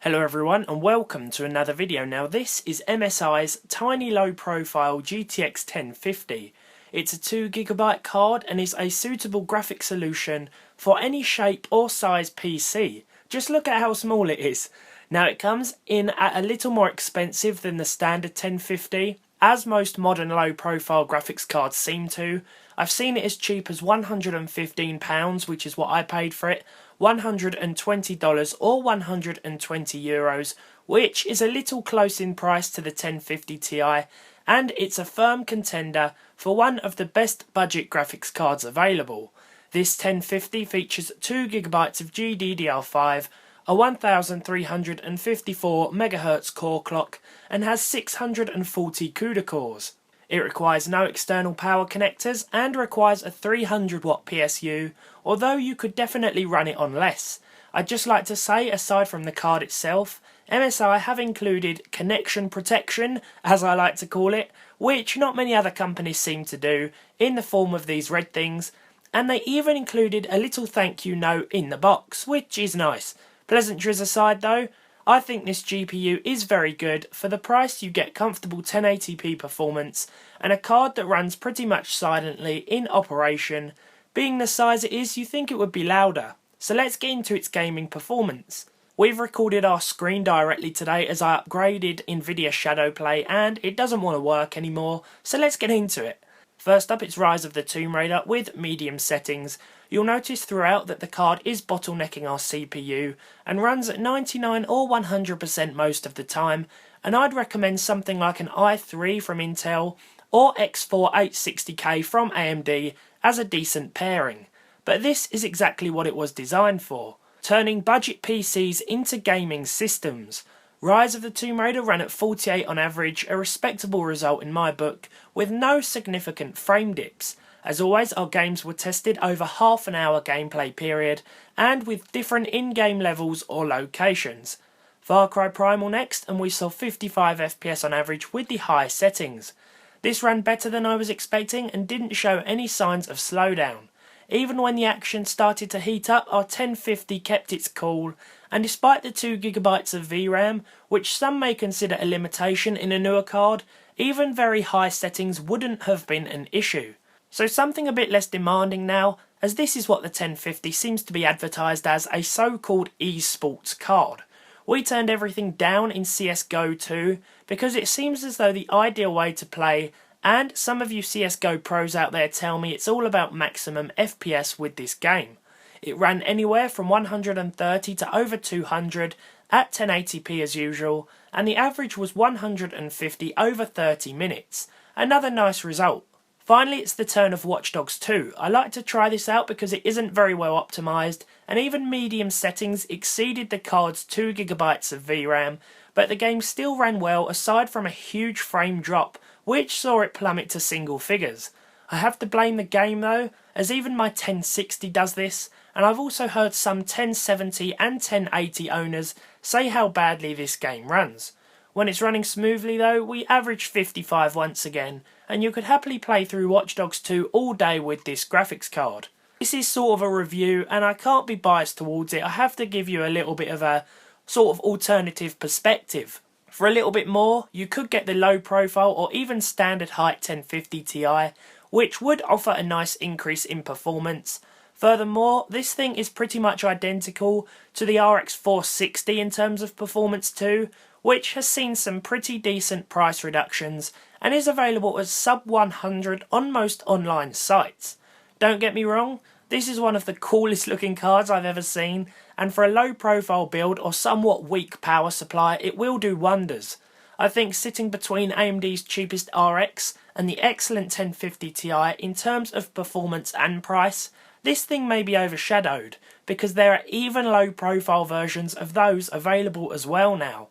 Hello everyone and welcome to another video. Now this is MSI's tiny low profile GTX 1050. It's a 2GB card and is a suitable graphic solution for any shape or size PC. Just look at how small it is. Now it comes in at a little more expensive than the standard 1050, as most modern low profile graphics cards seem to. I've seen it as cheap as £115, which is what I paid for it, $120 or €120, which is a little close in price to the 1050 Ti, and it's a firm contender for one of the best budget graphics cards available. This 1050 features 2GB of GDDR5, a 1354 MHz core clock, and has 640 CUDA cores. It requires no external power connectors and requires a 300 watt PSU, although you could definitely run it on less. I'd just like to say, aside from the card itself, MSI have included connection protection, as I like to call it, which not many other companies seem to do, in the form of these red things, and they even included a little thank you note in the box, which is nice. Pleasantries aside though, I think this GPU is very good. For the price you get comfortable 1080p performance and a card that runs pretty much silently in operation. Being the size it is, you think it would be louder. So let's get into its gaming performance. We've recorded our screen directly today as I upgraded NVIDIA Shadowplay and it doesn't want to work anymore, so let's get into it. First up, it's Rise of the Tomb Raider with medium settings. You'll notice throughout that the card is bottlenecking our CPU and runs at 99 or 100% most of the time, and I'd recommend something like an i3 from Intel or X4 860K from AMD as a decent pairing. But this is exactly what it was designed for, turning budget PCs into gaming systems. Rise of the Tomb Raider ran at 48 on average, a respectable result in my book, with no significant frame dips. As always, our games were tested over half an hour gameplay period, and with different in-game levels or locations. Far Cry Primal next, and we saw 55 FPS on average with the high settings. This ran better than I was expecting and didn't show any signs of slowdown. Even when the action started to heat up, our 1050 kept its cool, and despite the 2GB of VRAM, which some may consider a limitation in a newer card, even very high settings wouldn't have been an issue. So something a bit less demanding now, as this is what the 1050 seems to be advertised as, a so-called esports card. We turned everything down in CSGO 2 because it seems as though the ideal way to play, and some of you CSGO pros out there tell me it's all about maximum FPS with this game. It ran anywhere from 130 to over 200 at 1080p as usual, and the average was 150 over 30 minutes. Another nice result. Finally, it's the turn of Watch Dogs 2. I like to try this out because it isn't very well optimised, and even medium settings exceeded the card's 2GB of VRAM, but the game still ran well aside from a huge frame drop, which saw it plummet to single figures. I have to blame the game though, as even my 1060 does this, and I've also heard some 1070 and 1080 owners say how badly this game runs. When it's running smoothly though, we average 55 once again, and you could happily play through Watch Dogs 2 all day with this graphics card. This is sort of a review, and I can't be biased towards it. I have to give you a little bit of a sort of alternative perspective. For a little bit more, you could get the low profile or even standard height 1050 Ti, which would offer a nice increase in performance. Furthermore, this thing is pretty much identical to the RX 460 in terms of performance too, which has seen some pretty decent price reductions and is available as sub 100 on most online sites. Don't get me wrong, this is one of the coolest looking cards I've ever seen, and for a low profile build or somewhat weak power supply it will do wonders. I think sitting between AMD's cheapest RX and the excellent 1050 Ti in terms of performance and price, this thing may be overshadowed, because there are even low profile versions of those available as well now.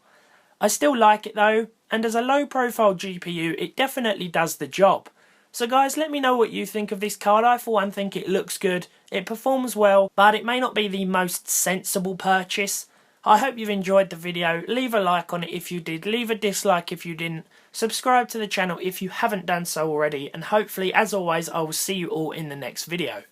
I still like it though, and as a low profile GPU it definitely does the job. So guys, let me know what you think of this card. I for one think it looks good, it performs well, but it may not be the most sensible purchase. I hope you've enjoyed the video. Leave a like on it if you did, leave a dislike if you didn't, subscribe to the channel if you haven't done so already, and hopefully, as always, I will see you all in the next video.